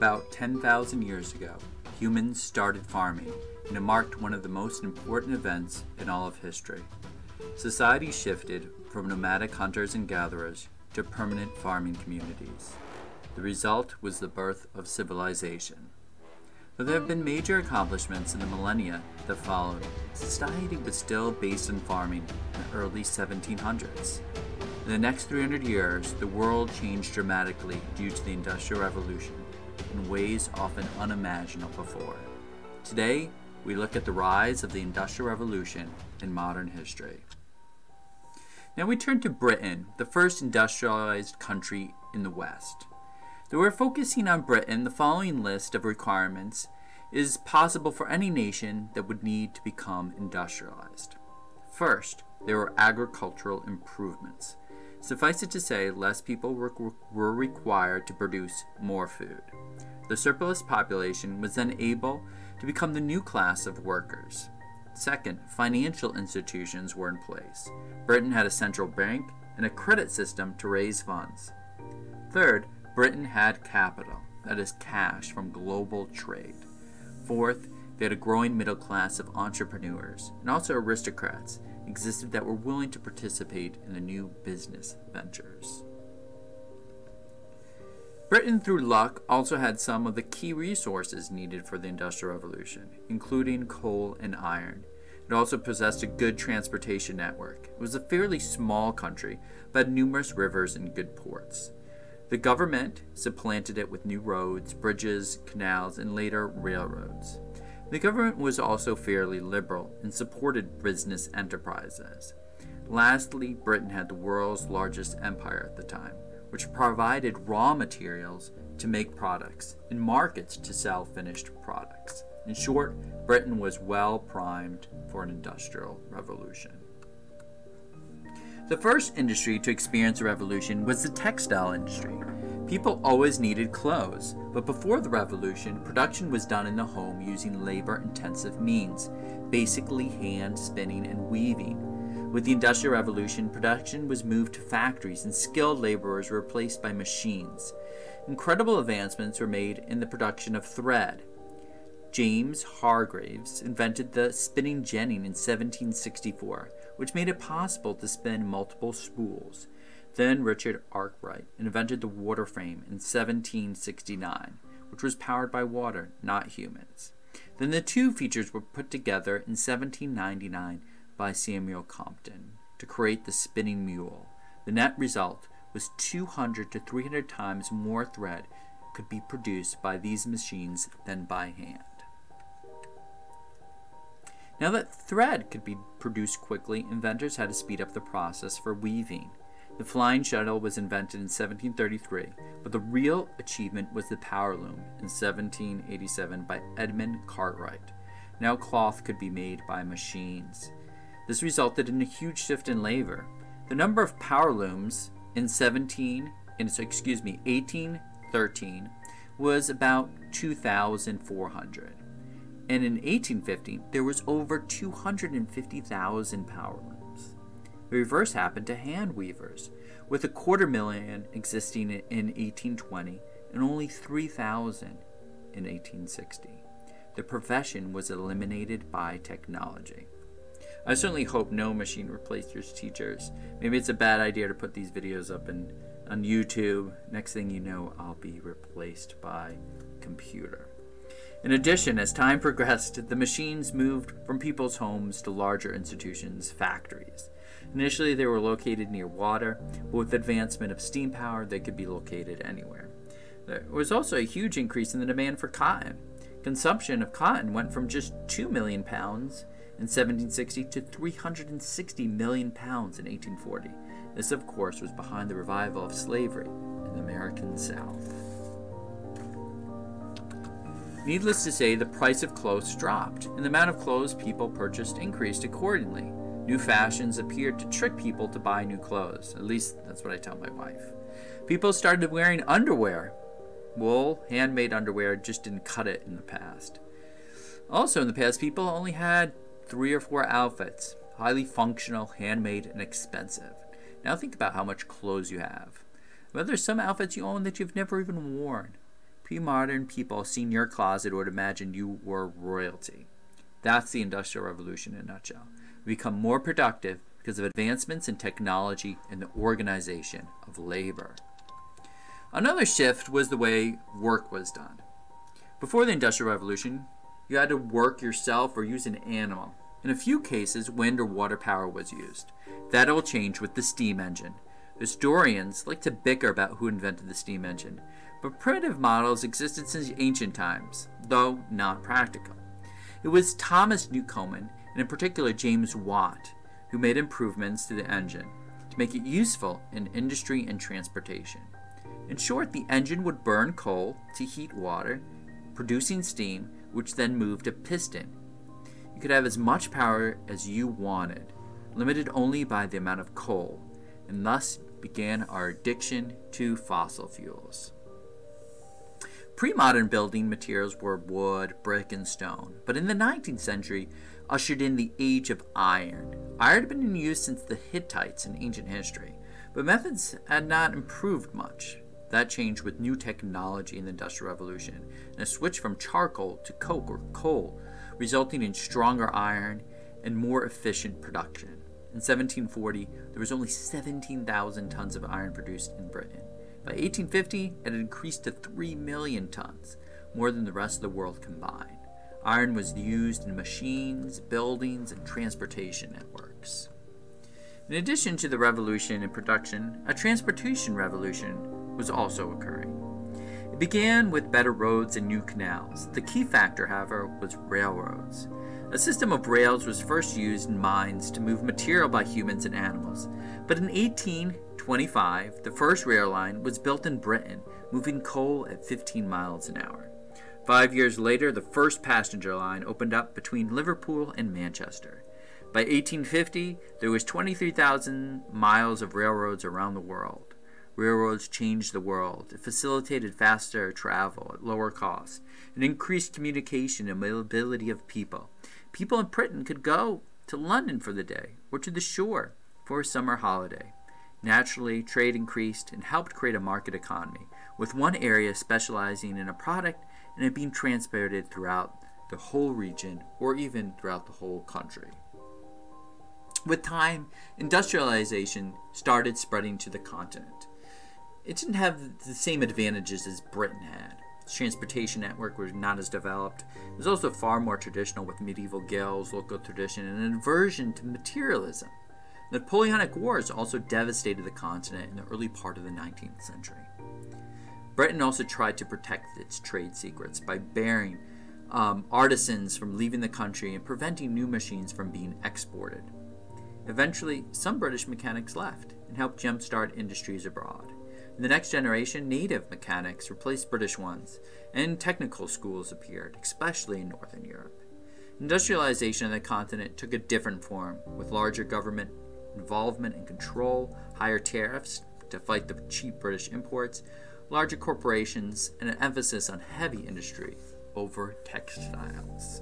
About 10,000 years ago, humans started farming, and it marked one of the most important events in all of history. Society shifted from nomadic hunters and gatherers to permanent farming communities. The result was the birth of civilization. Though there have been major accomplishments in the millennia that followed, society was still based on farming in the early 1700s. In the next 300 years, the world changed dramatically due to the Industrial Revolution in ways often unimaginable before. Today, we look at the rise of the Industrial Revolution in modern history. Now we turn to Britain, the first industrialized country in the West. Though we're focusing on Britain, the following list of requirements is possible for any nation that would need to become industrialized. First, there were agricultural improvements. Suffice it to say, less people were required to produce more food. The surplus population was then able to become the new class of workers. Second, financial institutions were in place. Britain had a central bank and a credit system to raise funds. Third, Britain had capital, that is cash from global trade. Fourth, they had a growing middle class of entrepreneurs, and also aristocrats existed that were willing to participate in the new business ventures. Britain, through luck, also had some of the key resources needed for the Industrial Revolution, including coal and iron. It also possessed a good transportation network. It was a fairly small country, but had numerous rivers and good ports. The government supplanted it with new roads, bridges, canals, and later railroads. The government was also fairly liberal and supported business enterprises. Lastly, Britain had the world's largest empire at the time, which provided raw materials to make products and markets to sell finished products. In short, Britain was well primed for an industrial revolution. The first industry to experience a revolution was the textile industry. People always needed clothes, but before the revolution, production was done in the home using labor-intensive means, basically hand spinning and weaving. With the Industrial Revolution, production was moved to factories and skilled laborers were replaced by machines. Incredible advancements were made in the production of thread. James Hargreaves invented the spinning jenny in 1764, which made it possible to spin multiple spools. Then Richard Arkwright invented the water frame in 1769, which was powered by water, not humans. Then the two features were put together in 1799 by Samuel Crompton to create the spinning mule. The net result was 200 to 300 times more thread could be produced by these machines than by hand. Now that thread could be produced quickly, inventors had to speed up the process for weaving. The flying shuttle was invented in 1733, but the real achievement was the power loom in 1787 by Edmund Cartwright. Now cloth could be made by machines. This resulted in a huge shift in labor. The number of power looms in 1813 was about 2,400. And in 1850, there was over 250,000 power looms. The reverse happened to hand weavers, with 250,000 existing in 1820 and only 3,000 in 1860. The profession was eliminated by technology. I certainly hope no machine replaced your teachers. Maybe it's a bad idea to put these videos up on YouTube. Next thing you know, I'll be replaced by computer. In addition, as time progressed, the machines moved from people's homes to larger institutions, factories. Initially, they were located near water, but with advancement of steam power, they could be located anywhere. There was also a huge increase in the demand for cotton. Consumption of cotton went from just 2 million pounds in 1760 to 360 million pounds in 1840. This, of course, was behind the revival of slavery in the American South. Needless to say, the price of clothes dropped, and the amount of clothes people purchased increased accordingly. New fashions appeared to trick people to buy new clothes. At least, that's what I tell my wife. People started wearing underwear. Wool, handmade underwear just didn't cut it in the past. Also in the past, people only had 3 or 4 outfits. Highly functional, handmade, and expensive. Now think about how much clothes you have. But there's some outfits you own that you've never even worn. pre-modern people seen your closet would imagine you were royalty. That's the Industrial Revolution in a nutshell. We become more productive because of advancements in technology and the organization of labor. Another shift was the way work was done. Before the Industrial Revolution, you had to work yourself or use an animal. In a few cases, wind or water power was used. That all changed with the steam engine. Historians like to bicker about who invented the steam engine, but primitive models existed since ancient times, though not practical. It was Thomas Newcomen, and in particular James Watt, who made improvements to the engine to make it useful in industry and transportation. In short, the engine would burn coal to heat water, producing steam, which then moved a piston. You could have as much power as you wanted, limited only by the amount of coal, and thus began our addiction to fossil fuels. Pre-modern building materials were wood, brick, and stone, but in the 19th century ushered in the age of iron. Iron had been in use since the Hittites in ancient history, but methods had not improved much. That changed with new technology in the Industrial Revolution, and a switch from charcoal to coke or coal, resulting in stronger iron and more efficient production. In 1740, there was only 17,000 tons of iron produced in Britain. By 1850, it had increased to 3 million tons, more than the rest of the world combined. Iron was used in machines, buildings, and transportation networks. In addition to the revolution in production, a transportation revolution was also occurring. It began with better roads and new canals. The key factor, however, was railroads. A system of rails was first used in mines to move material by humans and animals, but in 1825, the first rail line was built in Britain, moving coal at 15 miles an hour. 5 years later, the first passenger line opened up between Liverpool and Manchester. By 1850, there was 23,000 miles of railroads around the world. Railroads changed the world. It facilitated faster travel at lower cost and increased communication and mobility of people. People in Britain could go to London for the day or to the shore for a summer holiday. Naturally, trade increased and helped create a market economy, with one area specializing in a product and it being transported throughout the whole region or even throughout the whole country. With time, industrialization started spreading to the continent. It didn't have the same advantages as Britain had. Its transportation network was not as developed. It was also far more traditional with medieval guilds, local tradition, and an aversion to materialism. The Napoleonic Wars also devastated the continent in the early part of the 19th century. Britain also tried to protect its trade secrets by barring artisans from leaving the country and preventing new machines from being exported. Eventually, some British mechanics left and helped jumpstart industries abroad. In the next generation, native mechanics replaced British ones, and technical schools appeared, especially in Northern Europe. Industrialization of the continent took a different form, with larger government involvement and control, higher tariffs to fight the cheap British imports, larger corporations, and an emphasis on heavy industry over textiles.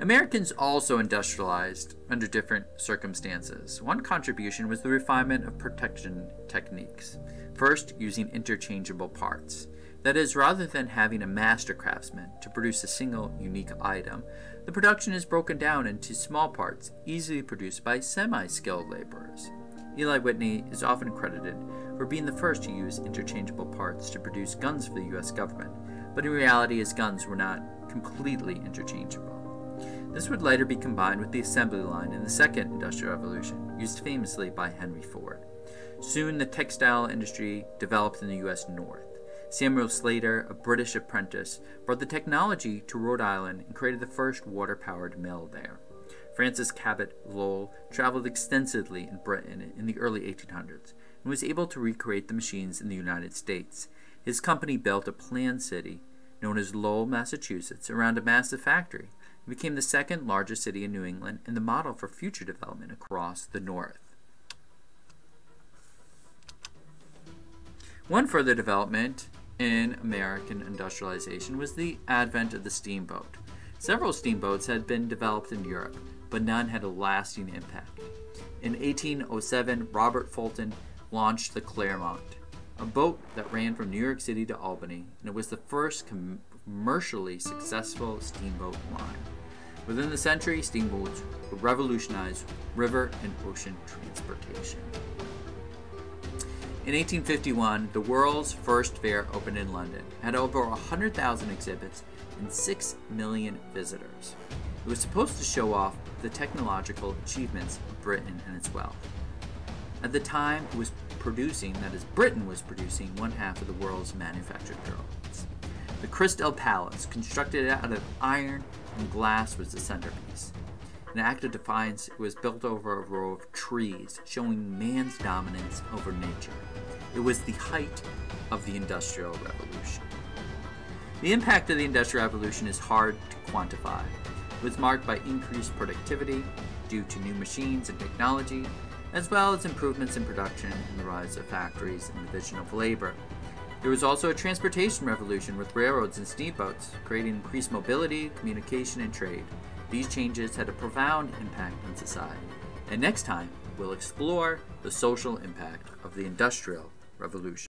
Americans also industrialized under different circumstances. One contribution was the refinement of production techniques. First, using interchangeable parts. That is, rather than having a master craftsman to produce a single unique item, the production is broken down into small parts, easily produced by semi-skilled laborers. Eli Whitney is often credited for being the first to use interchangeable parts to produce guns for the U.S. government, but in reality his guns were not completely interchangeable. This would later be combined with the assembly line in the Second Industrial Revolution, used famously by Henry Ford. Soon the textile industry developed in the U.S. North. Samuel Slater, a British apprentice, brought the technology to Rhode Island and created the first water-powered mill there. Francis Cabot Lowell traveled extensively in Britain in the early 1800s and was able to recreate the machines in the United States. His company built a planned city known as Lowell, Massachusetts, around a massive factory. It became the second largest city in New England and the model for future development across the North. One further development in American industrialization was the advent of the steamboat. Several steamboats had been developed in Europe, but none had a lasting impact. In 1807, Robert Fulton launched the Clermont, a boat that ran from New York City to Albany, and it was the first commercially successful steamboat line. Within the century, steamboats would revolutionize river and ocean transportation. In 1851, the world's first fair opened in London. It had over 100,000 exhibits and 6 million visitors. It was supposed to show off the technological achievements of Britain and its wealth. At the time, it was producing, that is, Britain was producing one half of the world's manufactured goods. The Crystal Palace, constructed out of iron and glass, was the centerpiece. In an act of defiance, it was built over a row of trees, showing man's dominance over nature. It was the height of the Industrial Revolution. The impact of the Industrial Revolution is hard to quantify. It was marked by increased productivity due to new machines and technology, as well as improvements in production and the rise of factories and division of labor. There was also a transportation revolution with railroads and steamboats, creating increased mobility, communication, and trade. These changes had a profound impact on society. And next time, we'll explore the social impact of the Industrial Revolution.